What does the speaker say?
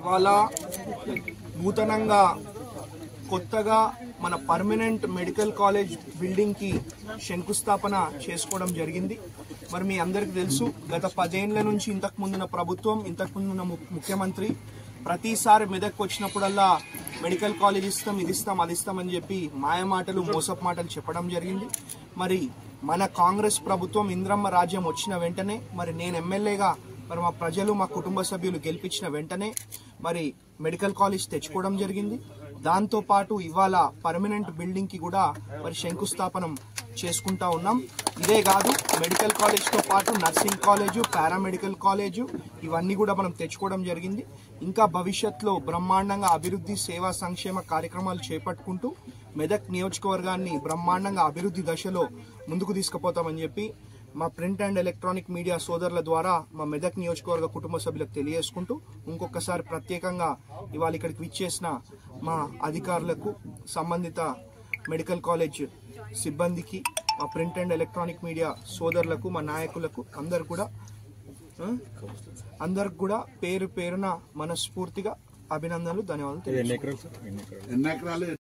ఇవాళ నూతనంగా కొత్తగా మన పర్మనెంట్ మెడికల్ కాలేజ్ బిల్డింగ్ కి శంకుస్థాపన చేసుకోవడం జరిగింది. మరి మీ అందరికీ తెలుసు, గత 10 ఏళ్ల నుంచి ఇంతకు ముందున్న ప్రభుత్వం, ఇంతకు ముందున్న ముఖ్యమంత్రి ప్రతిసారి మెదక్కి వచ్చినప్పుడల్లా మెడికల్ కాలేజ్ ఇస్తాం, ఇది ఇస్తాం, అది ఇస్తాం అని చెప్పి మాయమాటలు, మోసపు మాటలు చెప్పడం జరిగింది. మరి మన కాంగ్రెస్ ప్రభుత్వం ఇంద్రమ్మ రాజ్యం వచ్చిన వెంటనే, మరి నేను ఎమ్మెల్యేగా మరి మా ప్రజలు, మా కుటుంబ సభ్యులు గెలిపించిన వెంటనే మరి మెడికల్ కాలేజ్ తెచ్చుకోవడం జరిగింది. దాంతో పాటు ఇవాళ పర్మనెంట్ బిల్డింగ్ కి కూడా మరి శంకుస్థాపనం చేసుకుంటా ఉన్నాం. ఇదే కాదు, మెడికల్ కాలేజ్ తో పాటు నర్సింగ్ కాలేజు, పారామెడికల్ కాలేజు ఇవన్నీ కూడా మనం తెచ్చుకోవడం జరిగింది. ఇంకా భవిష్యత్తులో బ్రహ్మాండంగా అభివృద్ధి, సేవా, సంక్షేమ కార్యక్రమాలు చేపట్టుకుంటూ మెదక్ నియోజకవర్గాన్ని బ్రహ్మాండంగా అభివృద్ధి దశలో ముందుకు తీసుకుపోతామని చెప్పి మా ప్రింట్ అండ్ ఎలక్ట్రానిక్ మీడియా సోదరుల ద్వారా మా మెదక్ నియోజకవర్గ కుటుంబ సభ్యులకు తెలియజేసుకుంటూ ఇంకొకసారి ప్రత్యేకంగా ఇవాళ ఇక్కడికి విచ్చేసిన మా అధికారులకు, సంబంధిత మెడికల్ కాలేజ్ సిబ్బందికి, మా ప్రింట్ అండ్ ఎలక్ట్రానిక్ మీడియా సోదరులకు, మా నాయకులకు అందరికి కూడా పేరు పేరున మనస్ఫూర్తిగా అభినందనలు, ధన్యవాదాలు.